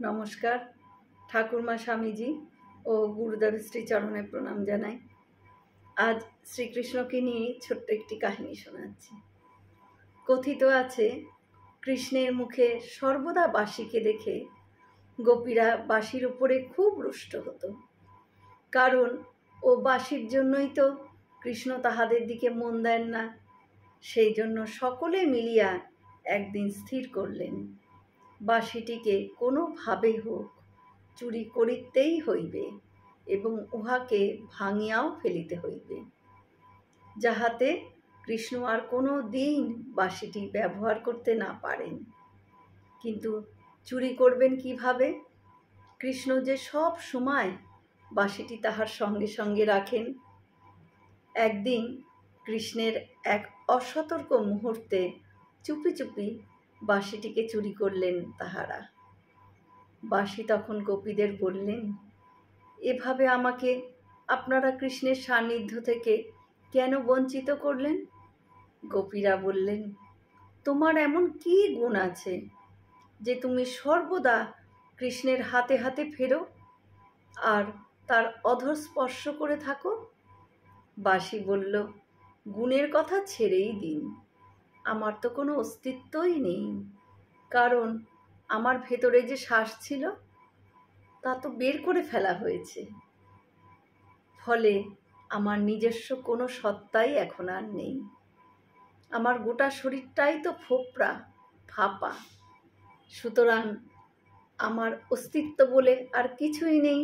নমস্কার। ঠাকুরমা স্বামীজি ও গুরুদেব শ্রীচরণে প্রণাম জানাই। আজ শ্রীকৃষ্ণকে নিয়ে ছোট্ট একটি কাহিনী শোনাচ্ছি। কথিত আছে, কৃষ্ণের মুখে সর্বদা বাঁশিকে দেখে গোপীরা বাঁশির উপরে খুব রুষ্ট হতো, কারণ ও বাঁশির জন্যই তো কৃষ্ণ তাহাদের দিকে মন দেন না। সেই জন্য সকলে মিলিয়া একদিন স্থির করলেন, বাঁশিটিকে কোনোভাবে হোক চুরি করিতেই হইবে এবং উহাকে ভাঙিয়াও ফেলিতে হইবে, যাহাতে কৃষ্ণ আর কোনো দিন বাঁশিটি ব্যবহার করতে না পারেন। কিন্তু চুরি করবেন কিভাবে? কৃষ্ণ যে সব সময় বাঁশিটি তাহার সঙ্গে সঙ্গে রাখেন। একদিন কৃষ্ণের এক অসতর্ক মুহূর্তে চুপি চুপি বাঁশিটিকে চুরি করলেন তাহারা। বাঁশি তখন গোপীদের বললেন, এভাবে আমাকে আপনারা কৃষ্ণের সান্নিধ্য থেকে কেন বঞ্চিত করলেন? গোপীরা বললেন, তোমার এমন কি গুণ আছে যে তুমি সর্বদা কৃষ্ণের হাতে হাতে ফেরো আর তার অধর স্পর্শ করে থাকো? বাঁশি বলল, গুণের কথা ছেড়েই দিন, আমার তো কোনো অস্তিত্বই নেই, কারণ আমার ভেতরে যে শ্বাস ছিল তা তো বের করে ফেলা হয়েছে। ফলে আমার নিজস্ব কোনো সত্তাই এখন আর নেই। আমার গোটা শরীরটাই তো ফোপড়া ফাঁপা, সুতরাং আমার অস্তিত্ব বলে আর কিছুই নেই।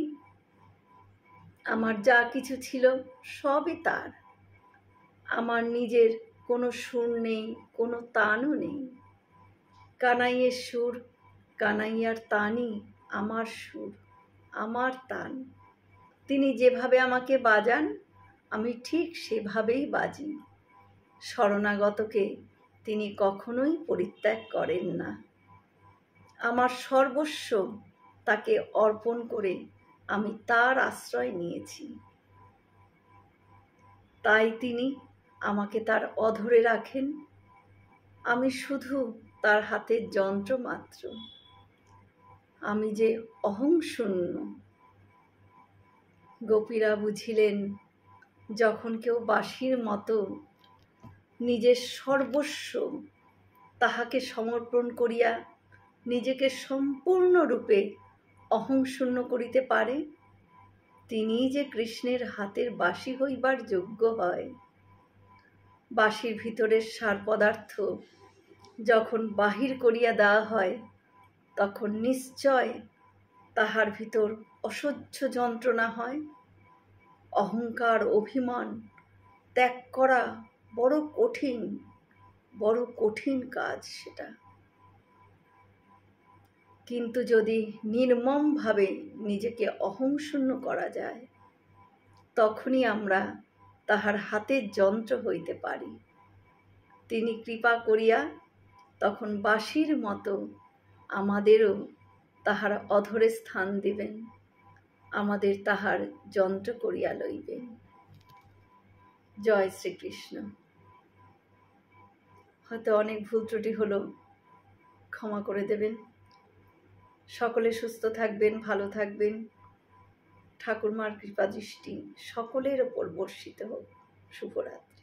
আমার যা কিছু ছিল সবই তার। আমার নিজের কোনো সুর নেই, কোনো তানও নেই। কানাইয়ের সুর, কানাইয়ার তানই আমার সুর, আমার তান। তিনি যেভাবে আমাকে বাজান আমি ঠিক সেভাবেই বাজি। শরণাগতকে তিনি কখনোই পরিত্যাগ করেন না। আমার সর্বস্ব তাকে অর্পণ করে আমি তার আশ্রয় নিয়েছি, তাই তিনি আমাকে তার অধরে রাখেন। আমি শুধু তার হাতের যন্ত্র মাত্র। আমি যে অহংশূন্য। গোপীরা বুঝিলেন, যখন কেউ বাঁশির মতো নিজের সর্বস্ব তাহাকে সমর্পণ করিয়া নিজেকে সম্পূর্ণরূপে অহংশূন্য করিতে পারে, তিনিই যে কৃষ্ণের হাতের বাঁশি হইবার যোগ্য হয়। বাঁশির ভিতরের সার পদার্থ যখন বাহির করিয়া দেওয়া হয়, তখন নিশ্চয় তাহার ভিতর অসহ্য যন্ত্রণা হয়। অহংকার অভিমান ত্যাগ করা বড় কঠিন কাজ সেটা। কিন্তু যদি নির্মমভাবে নিজেকে অহংশূন্য করা যায়, তখনই আমরা তাহার হাতের যন্ত্র হইতে পারি। তিনি কৃপা করিয়া তখন বাঁশির মতো আমাদেরও তাহার অধরে স্থান দিবেন, আমাদের তাহার যন্ত্র করিয়া লইবেন। জয় শ্রীকৃষ্ণ। হয়তো অনেক ভুল ত্রুটি হলো, ক্ষমা করে দেবেন। সকলে সুস্থ থাকবেন, ভালো থাকবেন। ঠাকুরমার কৃপা দৃষ্টি সকলের ওপর বর্ষিত হোক। শুভরাত্রি।